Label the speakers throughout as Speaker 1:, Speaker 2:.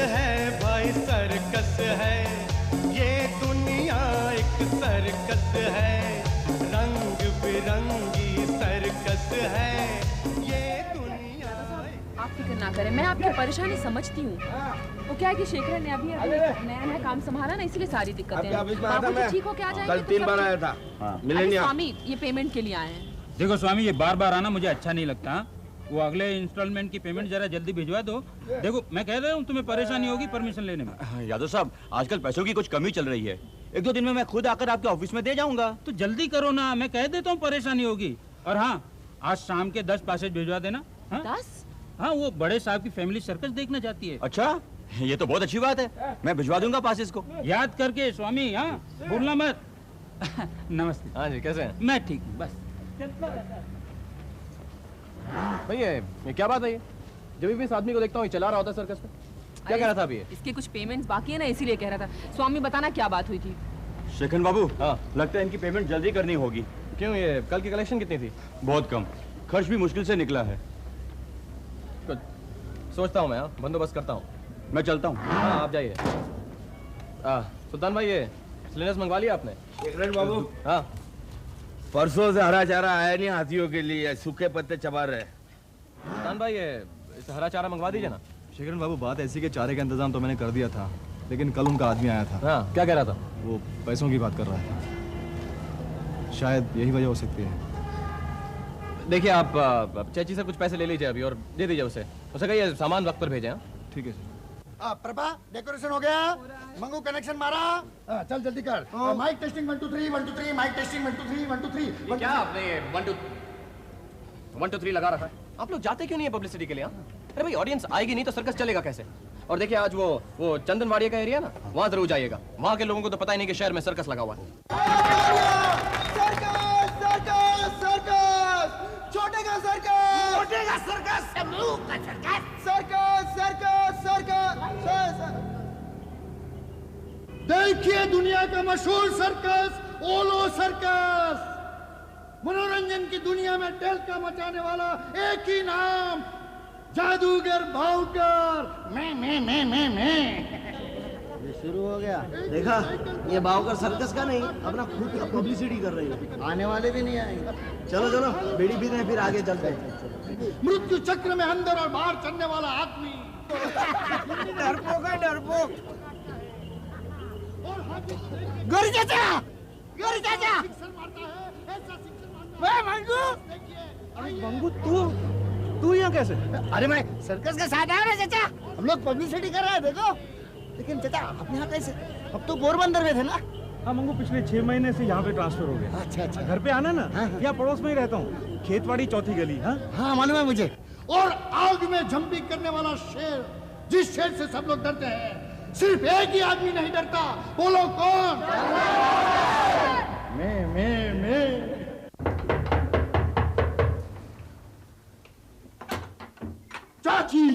Speaker 1: है भाई सर्कस है, ये दुनिया एक सर्कस है, रंग बिरंगी सर्कस है ये दुनिया।
Speaker 2: आप फिक्र ना करें, मैं आपकी परेशानी समझती हूँ। वो क्या है कि शेखर ने अभी नया काम संभाला ना, इसलिए सारी दिक्कतें हैं। ठीक हो क्या जाएंगे?
Speaker 3: कल 3 बार आया था।
Speaker 2: अरे स्वामी, ये पेमेंट के लिए आए हैं।
Speaker 4: देखो स्वामी, ये बार बार आना मुझे अच्छा नहीं लगता। वो अगले इंस्टॉलमेंट की पेमेंट जरा जल्दी भिजवा दो। देखो मैं कह रहा हूँ तुम्हें परेशानी होगी परमिशन लेने में।
Speaker 5: यादव साहब, आजकल पैसों की कुछ कमी चल रही है, 1-2 दिन में मैं खुद आकर आपके ऑफिस में दे जाऊंगा।
Speaker 4: तो जल्दी करो ना, मैं कह देता हूँ परेशानी होगी। और हाँ, आज शाम के 10 पासेज भिजवा देना।
Speaker 2: 10?
Speaker 4: हाँ, वो बड़े साहब की फैमिली सर्कस देखने जाती है।
Speaker 5: अच्छा, ये तो बहुत अच्छी बात है, मैं भिजवा दूंगा पासेस को।
Speaker 4: याद करके स्वामी, हाँ भूलना मत। नमस्ते।
Speaker 6: हाँ जी, कैसे हैं?
Speaker 4: मैं ठीक हूँ, बस।
Speaker 6: भैया ये क्या बात है? ये जब भी इस आदमी को देखता हूँ चला रहा होता है सर्कस में। क्या कह रहा था अभी?
Speaker 2: इसके कुछ पेमेंट्स बाकी है ना, इसीलिए कह रहा था। स्वामी बताना क्या बात हुई थी?
Speaker 5: शेखन बाबू,
Speaker 6: हाँ
Speaker 5: लगता है इनकी पेमेंट जल्दी करनी होगी।
Speaker 6: क्यों, ये कल की कलेक्शन कितनी थी?
Speaker 5: बहुत कम, खर्च भी मुश्किल से निकला है।
Speaker 6: सोचता हूँ मैं, बंदोबस्त करता हूँ।
Speaker 5: मैं चलता हूँ।
Speaker 6: हाँ आप जाइए। सुल्तान भाई, ये सिलेंडर्स मंगवा लिया आपने?
Speaker 3: शेखर बाबू,
Speaker 6: हाँ
Speaker 3: परसों से हरा चारा आया नहीं हाथियों के लिए, सूखे पत्ते चबा रहे।
Speaker 6: सुल्तान भाई, ये इस हरा चारा मंगवा दीजिए ना।
Speaker 7: शेखर बाबू, बात ऐसी कि चारे का इंतजाम तो मैंने कर दिया था, लेकिन कल उनका आदमी आया था।
Speaker 6: हाँ, क्या कह रहा था?
Speaker 7: वो पैसों की बात कर रहा था, शायद यही वजह हो सकती है।
Speaker 6: देखिए आप चाची से कुछ पैसे ले लीजिए अभी और दे दीजिए उसे कहिए सामान वक्त पर भेजें।
Speaker 7: ठीक है सर।
Speaker 8: प्रभा, डेकोरेशन हो गया? मंगू कनेक्शन मारा? चल जल्दी कर। Mic testing 1 2 3 1 2 3, mic testing 1 2 3 1 2 3।
Speaker 6: क्या आपने 1 2 3 लगा रखा है? आप लोग जाते क्यों नहीं है पब्लिसिटी के लिए? अरे भाई, ऑडियंस आएगी नहीं तो सर्कस चलेगा कैसे? और देखिए आज वो चंदनवाड़िया का एरिया ना, वहाँ जरूर जाइएगा। वहाँ के लोगों को तो पता ही नहीं कि शहर में सर्कस लगा हुआ है।
Speaker 8: छोटे का सर्कस, छोटे का सर्कस, मुंह का सर्कस, सर्कस सर्कस सर्कस। देखिए दुनिया का मशहूर सर्कस, ओलो सर्कस। मनोरंजन की दुनिया में टहलका मचाने वाला एक ही नाम, जादूगर भावकर। मैं
Speaker 9: ये शुरू हो गया। देखा, ये भावकर सर्कस का नहीं, अपना खुद का पब्लिसिटी कर रही है। आने वाले भी नहीं आएंगे। चलो चलो, बीड़ी पीते हैं, फिर आगे चलते हैं।
Speaker 8: मृत्यु चक्र में अंदर और बाहर चलने वाला आदमी।
Speaker 9: डरपोक है, डरपोक।
Speaker 8: गौरी चाचा,
Speaker 9: गौरी चाचा।
Speaker 8: अरे
Speaker 9: मंगू, तू यहाँ कैसे?
Speaker 8: अरे मैं सर्कस के साथ आया ना चाचा, हम लोग पब्लिसिटी कर रहे हैं, देखो। लेकिन चाचा अपने यहाँ कैसे? अब तो पोरबंदर में थे ना?
Speaker 7: हाँ मंगू, पिछले 6 महीने से यहाँ पे ट्रांसफर हो गया।
Speaker 8: अच्छा अच्छा।
Speaker 7: घर पे आना ना। हाँ। यहाँ पड़ोस में ही रहता हूँ, खेतवाड़ी चौथी गली। हाँ
Speaker 8: हाँ मालूम है मुझे। और आग में जंपिंग करने वाला शेर, जिस शेर से सब लोग डरते हैं, सिर्फ एक ही आदमी नहीं डरता। बोलो कौन? मैं। चाची,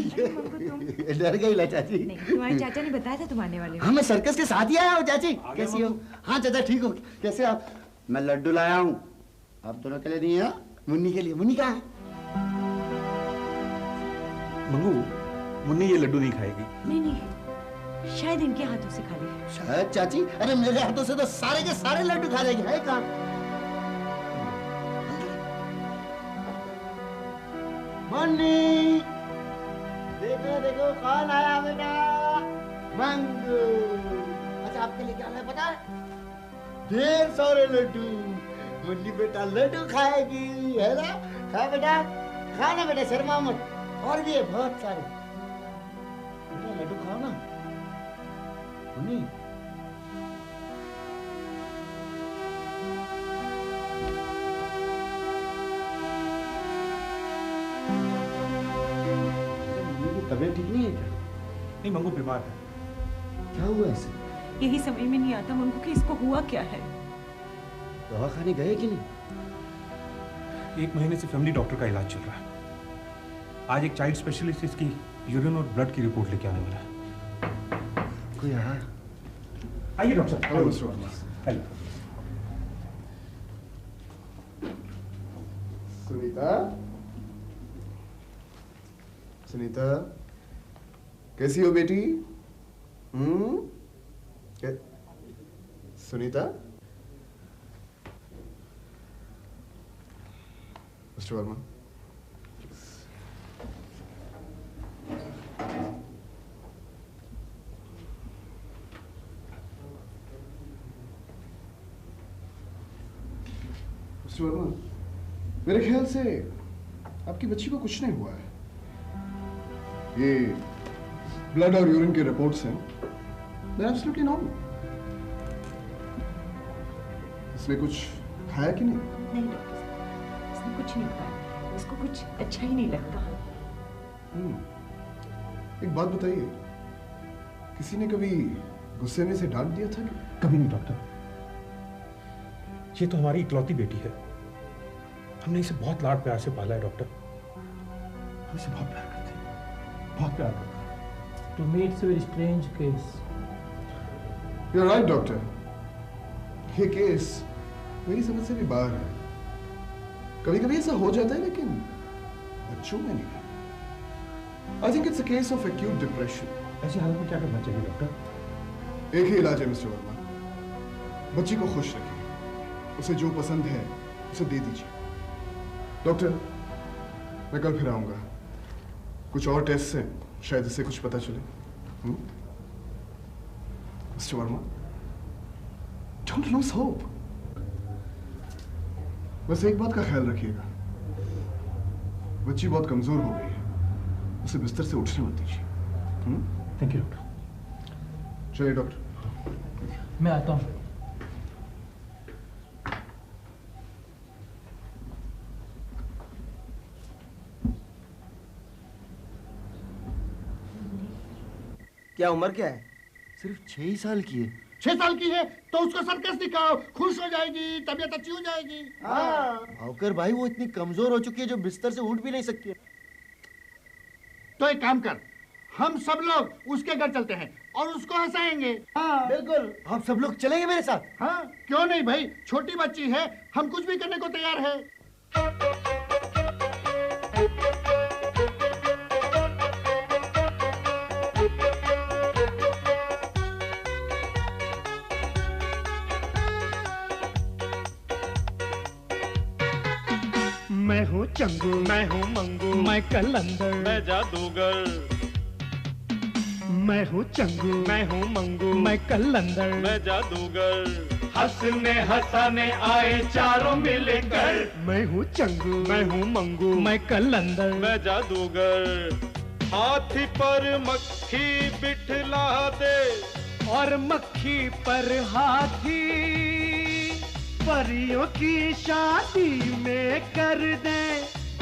Speaker 8: डर गई ला चाची।
Speaker 10: नहीं, तुम्हारे चाचा ने बताया था तुम आने वाले हो।
Speaker 8: हाँ, मैं सर्कस के साथ ही आया हूँ चाची। कैसी हो? हाँ चाचा ठीक हो। कैसे आप? मैं लड्डू लाया हूँ, आप दोनों के लिए नहीं है, मुन्नी के लिए। मुन्नी कहाँ है?
Speaker 7: मंगू, मुन्नी ये लड्डू नहीं खाएगी।
Speaker 10: नहीं, शायद इनके हाथों से खा ले।
Speaker 8: शायद चाची? अरे मेरे हाथों से तो सारे के सारे लड्डू खा जाएगी। है कहाँ? मुन्नी, देखो देखो कौन आया बेटा। मंगू। अच्छा आपके लिए क्या है पता है? ढेर सारे लड्डू। मुन्नी बेटा लड्डू खाएगी, है ना? खा बेटा, खाना बेटा, शर्मा मत। और भी है बहुत सारे। बेटा लड्डू खाओ ना मुन्नी। तबीयत ठीक नहीं है क्या?
Speaker 7: नहीं मंगू, बीमार है।
Speaker 8: क्या हुआ ऐसे?
Speaker 10: यही समझ में नहीं आता मंगू कि इसको हुआ क्या है।
Speaker 8: दवाखाने गए कि नहीं?
Speaker 7: 1 महीने से फैमिली डॉक्टर का इलाज चल रहा है। आज एक चाइल्ड स्पेशलिस्ट इसकी यूरिन और ब्लड की रिपोर्ट लेके आने वाला है।
Speaker 8: कोई आया?
Speaker 7: आइए डॉक्टर साहब। Hello mister Verma. Hello.
Speaker 11: Sunita, कैसी हो बेटी? सुनीता, मिस्टर वर्मा, मिस्टर वर्मा, मेरे ख्याल से आपकी बच्ची को कुछ नहीं हुआ है। ये ब्लड और यूरिन के रिपोर्ट्स हैं, they're absolutely normal। इसने कुछ खाया कि नहीं?
Speaker 10: नहीं डॉक्टर साहब, इसने कुछ नहीं खाया। इसको कुछ अच्छा ही नहीं लगता।
Speaker 11: एक बात बताइए, किसी ने कभी गुस्से में इसे डांट दिया था कि?
Speaker 7: कभी नहीं डॉक्टर, ये तो हमारी इकलौती बेटी है। हमने इसे बहुत लाड प्यार से पाला है डॉक्टर। हम इसे बहुत प्यार करते हैं, बहुत प्यार करते हैं।
Speaker 12: To me it's a very strange case.
Speaker 11: You're right, doctor. ये केस मेरी समझ से भी बाहर है। कभी-कभी ऐसा हो जाता है, लेकिन बच्चों में नहीं। I think it's a case of acute depression।
Speaker 7: ऐसी हालत में क्या करना चाहिए डॉक्टर?
Speaker 11: एक ही इलाज है मिस्टर वर्मा, बच्ची को खुश रखिए, उसे जो पसंद है उसे दे दीजिए। डॉक्टर, मैं कल फिर आऊंगा, कुछ और टेस्ट से शायद इससे कुछ पता चले। Mister Verma, don't lose hope. बस एक बात का ख्याल रखिएगा, बच्ची बहुत कमजोर हो गई है, उसे बिस्तर से उठने मत दीजिए।
Speaker 7: Thank you doctor.
Speaker 11: चलिए डॉक्टर,
Speaker 12: मैं आता हूँ।
Speaker 9: क्या उम्र क्या है? सिर्फ 6 ही साल की है।
Speaker 8: 6 साल की है तो उसको सर्कस दिखाओ, खुश हो जाएगी, तबीयत अच्छी हो जाएगी। हाँ।
Speaker 9: भावकर भाई, वो इतनी कमजोर हो चुकी है जो बिस्तर से उठ भी नहीं सकती है।
Speaker 8: तो एक काम कर, हम सब लोग उसके घर चलते हैं और उसको हंसाएंगे। हाँ
Speaker 9: बिल्कुल, आप सब लोग चलेंगे मेरे साथ?
Speaker 8: हाँ क्यों नहीं भाई, छोटी बच्ची है, हम कुछ भी करने को तैयार है।
Speaker 1: मैं हूँ चंगू, मैं हूँ मंगू, मैं कलंदर, मैं जादूगर। मैं हूँ चंगू, मैं हूँ मंगू, मैं कलंदर, मैं जादूगर। हंसने हंसाने आए चारों मिलकर। मैं हूँ चंगू, मैं हूँ मंगू, मैं कलंदर, मैं जादूगर। हाथी पर मक्खी बिठला दे और मक्खी पर हाथी, परियों की शादी में कर दे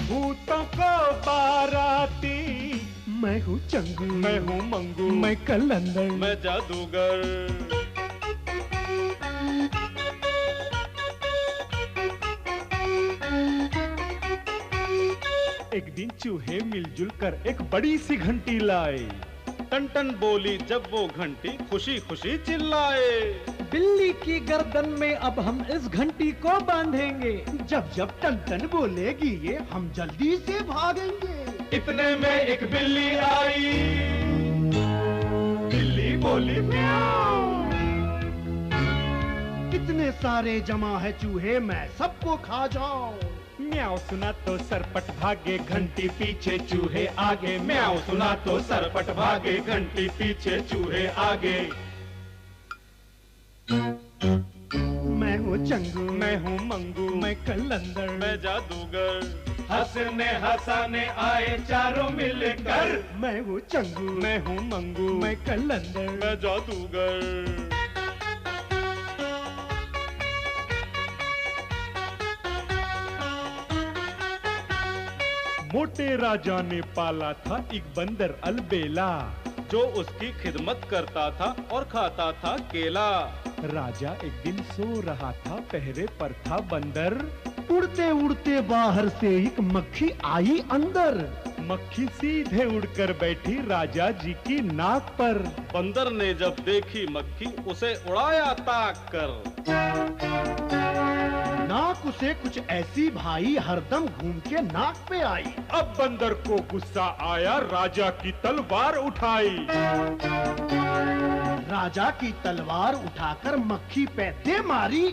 Speaker 1: भूतों को बाराती। मैं हूँ चंगू, मैं हूँ मंगू, मैं कलंदर, मैं जादूगर। एक दिन चूहे मिलजुल कर एक बड़ी सी घंटी लाए। टन टन बोली जब वो घंटी, खुशी खुशी चिल्लाए। बिल्ली की गर्दन में अब हम इस घंटी को बांधेंगे, जब जब टन टन बोलेगी ये हम जल्दी से भागेंगे। इतने में एक बिल्ली आई, बिल्ली बोली म्याऊ। कितने सारे जमा है चूहे, मैं सबको खा जाऊं। म्याऊ सुना तो सरपट भागे, घंटी पीछे चूहे आगे। म्याऊ सुना तो सरपट भागे, घंटी पीछे चूहे आगे। मैं हूँ चंगू, मैं हूँ मंगू, मैं कलंदर, मैं जादूगर। हंसने हंसाने आए चारों मिलकर। मैं हूँ चंगू, मैं हूँ मंगू, मैं कलंदर, मैं जादूगर। मोटे राजा ने पाला था एक बंदर अलबेला, जो उसकी खिदमत करता था और खाता था केला। राजा एक दिन सो रहा था, पहरे पर था बंदर। उड़ते उड़ते बाहर से एक मक्खी आई अंदर। मक्खी सीधे उड़कर बैठी राजा जी की नाक पर। बंदर ने जब देखी मक्खी, उसे उड़ाया ताक कर। नाक उसे कुछ ऐसी भाई, हरदम घूम के नाक पे आई। अब बंदर को गुस्सा आया, राजा की तलवार उठाई।
Speaker 8: राजा की तलवार उठाकर मक्खी पे दे मारी,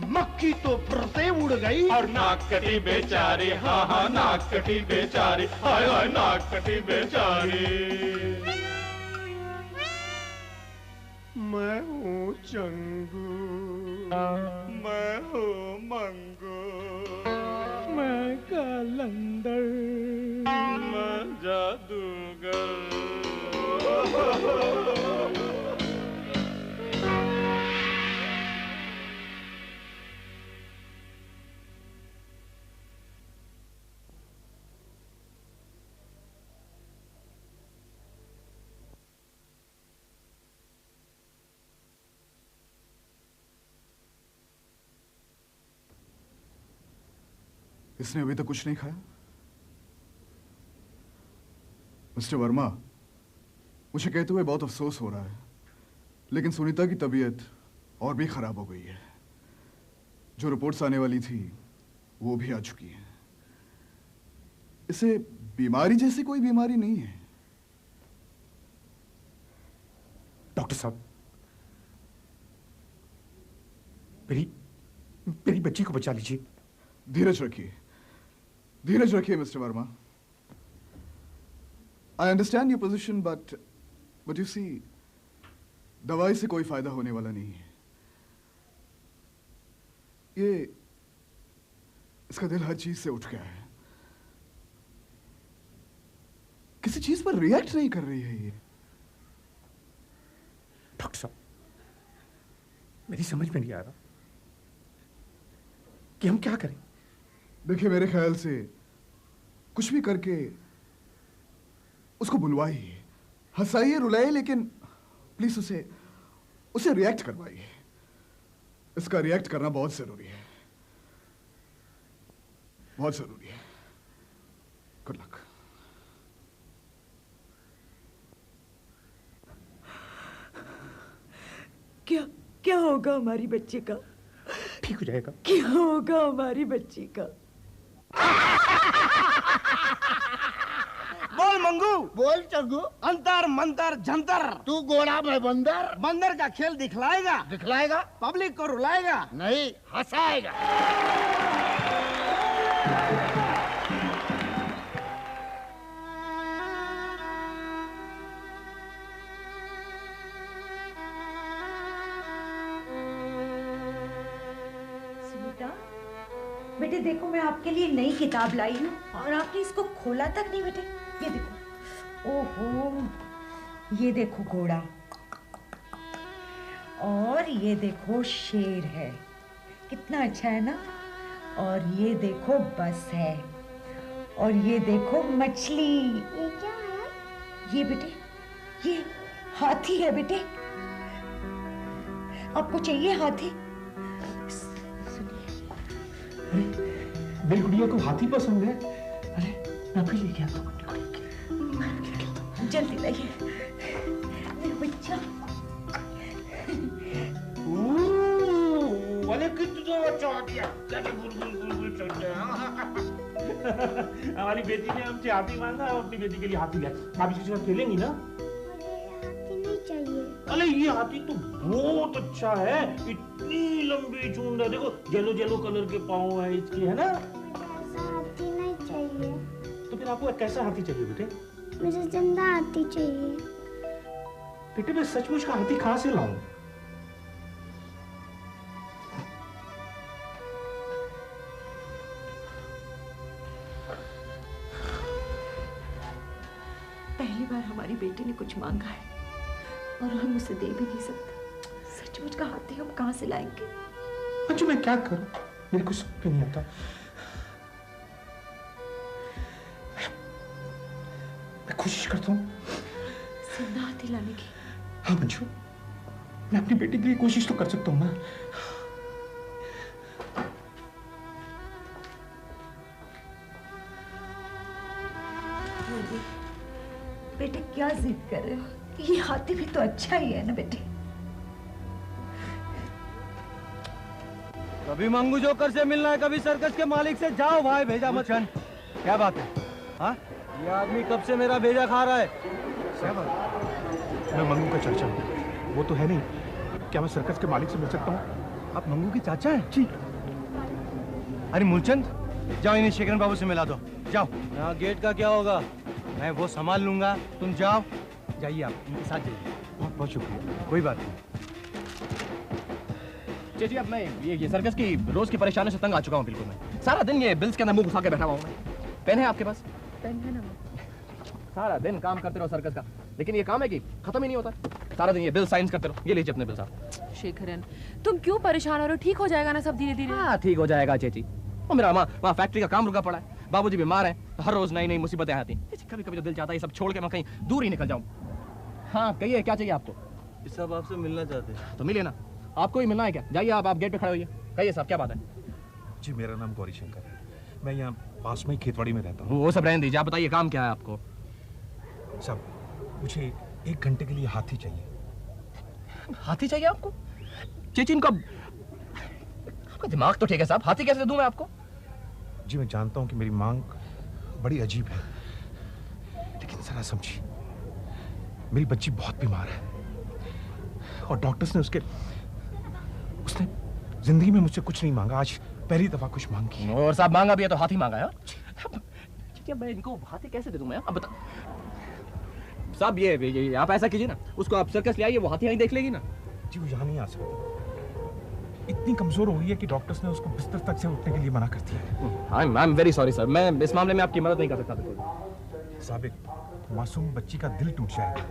Speaker 8: मक्खी तो फुर से उड़ गई
Speaker 1: और नाक कटी बेचारी, हाँ हाँ नाक कटी बेचारी, हाय हाय नाक कटी बेचारी।
Speaker 8: मैं हूँ चंगू,
Speaker 1: मैं हूँ मंगू,
Speaker 8: मैं कलंदर,
Speaker 1: मैं जादूगर।
Speaker 11: इसने अभी तक कुछ नहीं खाया? मिस्टर वर्मा, मुझे कहते हुए बहुत अफसोस हो रहा है, लेकिन सुनीता की तबीयत और भी खराब हो गई है। जो रिपोर्ट्स आने वाली थी वो भी आ चुकी है। इसे बीमारी जैसी कोई बीमारी नहीं है।
Speaker 7: डॉक्टर साहब, मेरी बच्ची को बचा लीजिए।
Speaker 11: धीरज रखिए, धीरज रखिए mister Verma. I understand your position, but you see, दवाई से कोई फायदा होने वाला नहीं है। इसका दिल हर चीज से उठ गया है, किसी चीज पर रिएक्ट नहीं कर रही है ये।
Speaker 7: डॉक्टर साहब, मेरी समझ में नहीं आ रहा कि हम क्या करें।
Speaker 11: देखिए, मेरे ख्याल से कुछ भी करके उसको बुलवाइए, हंसाइए, रुलाइए, लेकिन प्लीज उसे रिएक्ट करवाइए। इसका रिएक्ट करना बहुत जरूरी है, बहुत जरूरी है। Good luck.
Speaker 10: क्या होगा हमारी बच्ची का?
Speaker 7: ठीक हो जाएगा।
Speaker 10: क्या होगा हमारी बच्ची का?
Speaker 9: बोल मंगू।
Speaker 8: बोल चंगू।
Speaker 9: अंतर मंतर जंतर।
Speaker 8: तू घोड़ा मैं बंदर।
Speaker 9: बंदर का खेल दिखलाएगा?
Speaker 8: दिखलाएगा।
Speaker 9: पब्लिक को रुलाएगा?
Speaker 8: नहीं, हंसाएगा।
Speaker 10: बेटे देखो, मैं आपके लिए नई किताब लाई हूँ और आपने इसको खोला तक नहीं। बेटे ये देखो, ओहो, ये देखो घोड़ा, और ये देखो शेर है, कितना अच्छा है ना। और ये देखो बस है, और ये देखो मछली।
Speaker 13: ये क्या है?
Speaker 10: ये बेटे, ये हाथी है बेटे। आपको चाहिए हाथी?
Speaker 7: मेरी गुड़िया को हाथी पसंद है। अरे मैं भी लेके आता हूँ।
Speaker 10: जल्दी लाइए मेरा बच्चा।
Speaker 9: वाले कितना अच्छा हाथी है, कैसे गुल चलते हैं।
Speaker 7: हमारी बेटी ने हमसे हाथी मांगा, अपनी बेटी के लिए हाथी लाए। आप इसके साथ खेलेंगी ना?
Speaker 13: हाथी नहीं चाहिए।
Speaker 7: अरे ये हाथी तो बहुत अच्छा है, इतनी लंबी चूंड है, देखो येलो येलो कलर के पाँव है इसके, है ना?
Speaker 13: हाथी नहीं चाहिए।
Speaker 7: तो फिर आपको कैसा हाथी चाहिए बेटे?
Speaker 13: मुझे जिंदा हाथी चाहिए।
Speaker 7: बेटे मैं सचमुच का हाथी कहाँ से लाऊं?
Speaker 10: पहली बार हमारी बेटी ने कुछ मांगा है और हम उसे दे भी नहीं सकते। सचमुच का हाथी हम कहाँ से लाएंगे?
Speaker 7: अच्छा मैं क्या करूं, मेरे को समझ नहीं आता। मैं कोशिश करता हूँ
Speaker 10: जिंदा हाथी लाने की।
Speaker 7: हाँ मंजू, मैं अपनी बेटी के लिए कोशिश तो कर सकता हूँ ना।
Speaker 10: बेटे क्या जिद कर रहे हो? ये हाथी भी तो अच्छा ही है ना बेटे।
Speaker 9: कभी मंगू जोकर से मिलना है, कभी सर्कस के मालिक से। जाओ भाई, भेजा मत। क्या बात है? हाँ, ये आदमी कब से मेरा भेजा खा रहा है?
Speaker 7: क्या बात? मैं मंगू का चर्चा हूँ। वो तो है नहीं। क्या मैं सर्कस के मालिक से मिल सकता हूँ?
Speaker 6: आप मंगू के चाचा हैं?
Speaker 7: जी।
Speaker 6: अरे मूलचंद, जाओ इन्हें शेखरन बाबू से मिला दो। जाओ। यहाँ गेट का क्या होगा? मैं वो संभाल लूंगा, तुम जाओ। जाइए, आप इनके साथ जाइए।
Speaker 7: बहुत बहुत शुक्रिया।
Speaker 6: कोई बात नहीं। जी अब मैं ये सर्कस की रोज की परेशानी से तंग आ चुका हूँ। बिल्कुल मैं सारा दिन ये बिल्स के अंदर मुंह घुसा के बैठा हुआ हूँ मैं। पेन है आपके पास?
Speaker 2: पेन है ना।
Speaker 6: सारा दिन काम करते रहो सर्कस का, लेकिन ये काम है कि खत्म ही नहीं होता। सारा दिन ये बिल साइन करते रहो। ये लीजिए अपने बिल साहब।
Speaker 2: शेखरन, तुम क्यों परेशान हो रहे हो? ठीक हो जाएगा ना सब धीरे धीरे?
Speaker 6: हाँ ठीक हो जाएगा चेची। वो मेरा वहाँ फैक्ट्री का काम रुका पड़ा है, बाबूजी बीमार हैं, तो हर रोज नई नई मुसीबतें आती हैं। कभी कभी तो दिल चाहता है ये सब छोड़ के मैं कहीं दूर ही निकल जाऊँ। हाँ कहिए, क्या चाहिए आपको?
Speaker 3: साहब आपसे मिलना चाहते हैं।
Speaker 6: तो मिलिए ना। आपको ही मिलना है क्या? जाइए, आप गेट पे खड़े होइए। कहिए साहब, क्या बात है?
Speaker 7: जी मेरा नाम गौरी शंकर है, मैं यहाँ पास में ही खेतवाड़ी में रहता हूँ।
Speaker 6: वो सब रहने दीजिए, आप बताइए काम क्या है आपको?
Speaker 7: साहब मुझे 1 घंटे के लिए हाथी चाहिए।
Speaker 6: हाथी चाहिए आपको? चेचिन का आपका दिमाग तो ठीक है साहब, हाथी कैसे दूं मैं आपको?
Speaker 7: जी मैं जानता हूँ कि मेरी मांग बड़ी अजीब है, लेकिन जरा समझिए, मेरी बच्ची बहुत बीमार है और डॉक्टर्स ने उसने जिंदगी में मुझसे कुछ नहीं मांगा, आज पहली दफा कुछ मांग की।
Speaker 6: और साहब मांगा भी है तो हाथी मांगा है? मैं इनको हाथी कैसे दे दूं मैं? अब बता साहब, ये आप ऐसा कीजिए ना, उसको आप सर्कस ले आइए, वो हाथी यहीं देख लेगी ना।
Speaker 7: जी वो यहाँ नहीं आ सकती, इतनी कमजोर हो गई है कि डॉक्टर्स ने उसको बिस्तर तक से उठने के लिए मना कर दिया है।
Speaker 6: I am very sorry sir, मैं इस मामले में आपकी मदद नहीं कर सकता। बिल्कुल
Speaker 7: साहब, एक मासूम बच्ची का दिल टूट जाएगा।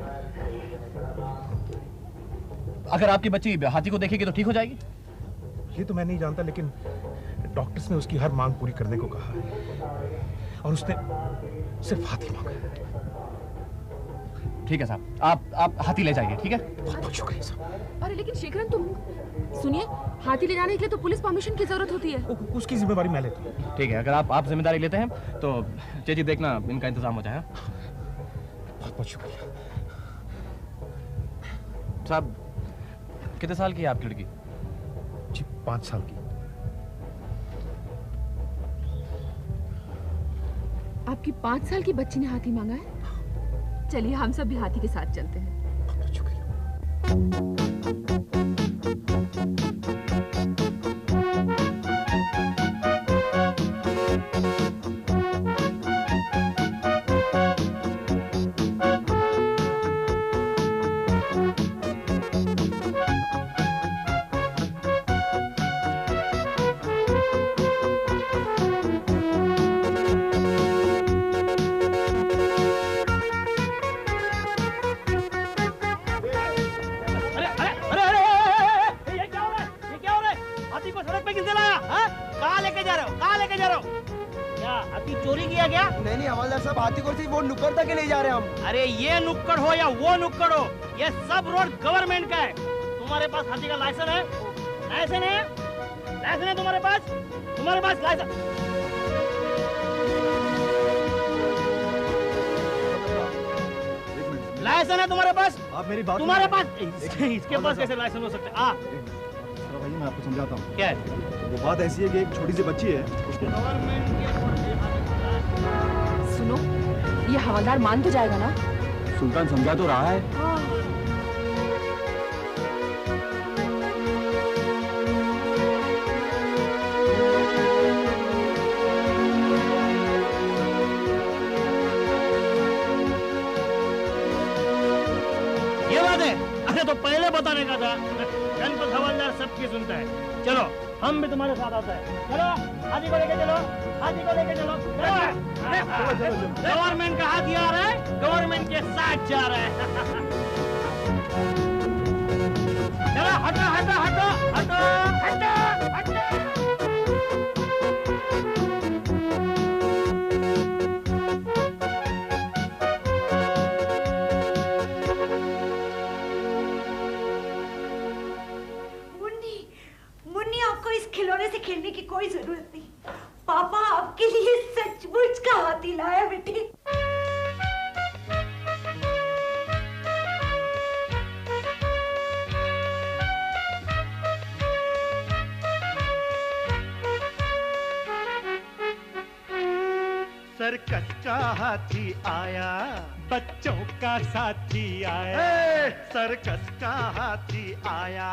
Speaker 6: अगर आपकी बच्ची हाथी को देखेगी तो ठीक हो जाएगी?
Speaker 7: ये तो मैं नहीं जानता, लेकिन डॉक्टर्स ने उसकी हर मांग पूरी करने को कहा है और उसने सिर्फ हाथी मांगा है।
Speaker 6: ठीक है साहब, आप हाथी ले जाइए। ठीक है,
Speaker 7: बहुत बहुत शुक्रिया साहब।
Speaker 2: अरे लेकिन शेखरन, तुम सुनिए, हाथी ले जाने के लिए तो पुलिस परमिशन की जरूरत होती है।
Speaker 7: उसकी जिम्मेदारी मैं लेता हूँ।
Speaker 6: ठीक है, अगर आप जिम्मेदारी लेते हैं तो चेची देखना इनका इंतजाम हो जाए।
Speaker 7: बहुत बहुत शुक्रिया
Speaker 6: साहब। कितने साल की है आपकी लड़की?
Speaker 7: जी 5 साल की।
Speaker 2: आपकी 5 साल की बच्ची ने हाथी मांगा है? चलिए हम सब भी हाथी के साथ चलते हैं।
Speaker 7: बहुत शुक्रिया।
Speaker 14: अरे ये नुक्कड़ हो या वो नुक्कड़ हो, ये सब रोड गवर्नमेंट का है। तुम्हारे पास हाथी का लाइसेंस है? लाइसेंस है? लाइसेंस है तुम्हारे पास? तुम्हारे पास लाइसेंस? लाइसेंस है तुम्हारे पास?
Speaker 9: आप मेरी बात
Speaker 14: तुम्हारे पास इसके पास कैसे लाइसेंस हो सकते?
Speaker 9: भाई मैं आपको समझाता हूँ।
Speaker 14: क्या है?
Speaker 9: वो बात ऐसी है कि एक छोटी सी बच्ची है, उसके
Speaker 2: सुनो, ये हवलदार मान तो जाएगा ना?
Speaker 5: सुल्तान समझा तो रहा है।
Speaker 14: ये बात है? अरे तो पहले बताने का था। गणपत हवलदार सबकी सुनता है। चलो हम भी तुम्हारे साथ आते हैं। चलो हाथी को लेके चलो, हाथी को लेके चलो। गवर्नमेंट का हाथी आ रहा है, गवर्नमेंट के साथ जा रहा है। चलो हटो हटो हटो हटो हटो हटो।
Speaker 10: मुन्नी, आपको इस खिलौने से खेलने की कोई जरूरत नहीं। पापा आपके लिए सचमुच का हाथी लाया बेटे।
Speaker 15: सर्कस का हाथी आया,
Speaker 1: बच्चों का साथी आया।
Speaker 15: सर्कस का हाथी आया,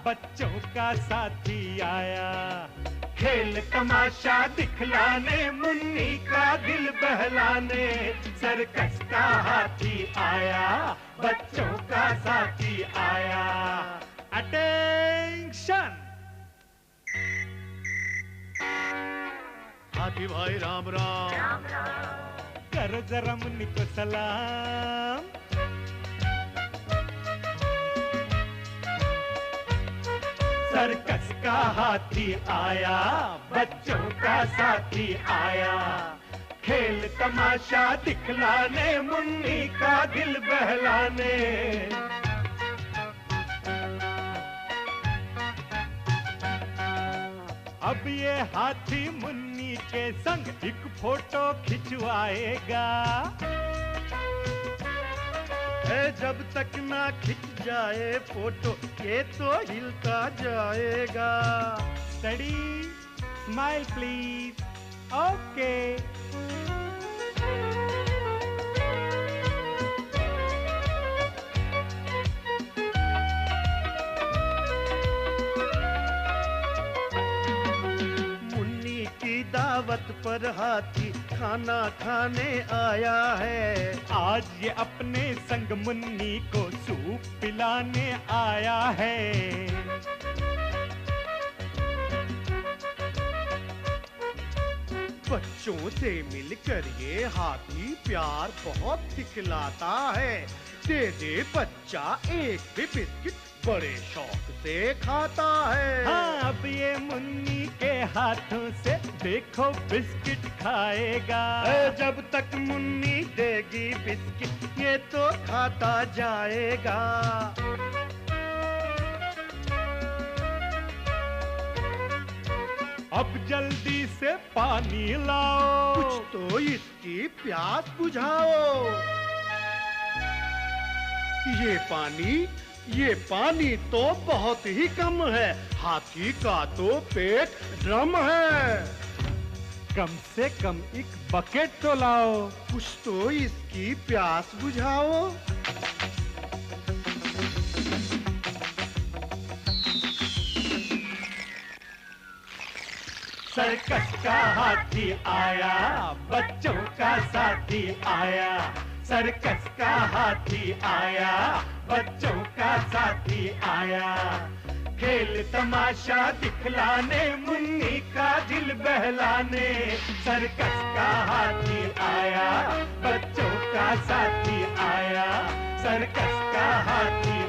Speaker 1: बच्चों का साथी आया।
Speaker 15: खेल तमाशा दिखलाने, मुन्नी का दिल बहलाने, सर्कस का हाथी आया, बच्चों का साथी आया।
Speaker 1: अटेंशन!
Speaker 15: हाथी भाई राम राम।
Speaker 1: करो जरा मुन्नी को सलाम।
Speaker 15: सर्कस का हाथी आया, बच्चों का साथी आया, खेल तमाशा दिखलाने, मुन्नी का दिल बहलाने।
Speaker 1: अब ये हाथी मुन्नी के संग एक फोटो खिंचवाएगा।
Speaker 15: जब तक ना खिंच जाए फोटो, ये तो हिलता जाएगा।
Speaker 1: Study, smile please. Okay.
Speaker 15: Munni की दावत पर हाथी खाना खाने आया है।
Speaker 1: आज ये अपने संग मुन्नी को सूप पिलाने आया है।
Speaker 15: बच्चों से मिलकर ये हाथी प्यार बहुत दिखलाता है। दे दे बच्चा एक भी बिस्किट, बड़े शौक से खाता है।
Speaker 1: हाँ, अब ये मुन्नी के हाथों से देखो बिस्किट खाएगा।
Speaker 15: जब तक मुन्नी देगी बिस्किट, ये तो खाता जाएगा।
Speaker 1: अब जल्दी से पानी लाओ,
Speaker 15: कुछ तो इसकी प्यास बुझाओ। ये पानी तो बहुत ही कम है। हाथी का तो पेट ड्रम है।
Speaker 1: कम से कम एक बकेट तो लाओ।
Speaker 15: कुछ तो इसकी प्यास बुझाओ।
Speaker 1: सर्कस का हाथी आया, बच्चों का साथी आया। सर्कस का हाथी आया, बच्चों का साथी आया। खेल तमाशा दिखलाने, मुन्नी का दिल बहलाने। सर्कस का हाथी आया, बच्चों का साथी आया। सर्कस का हाथी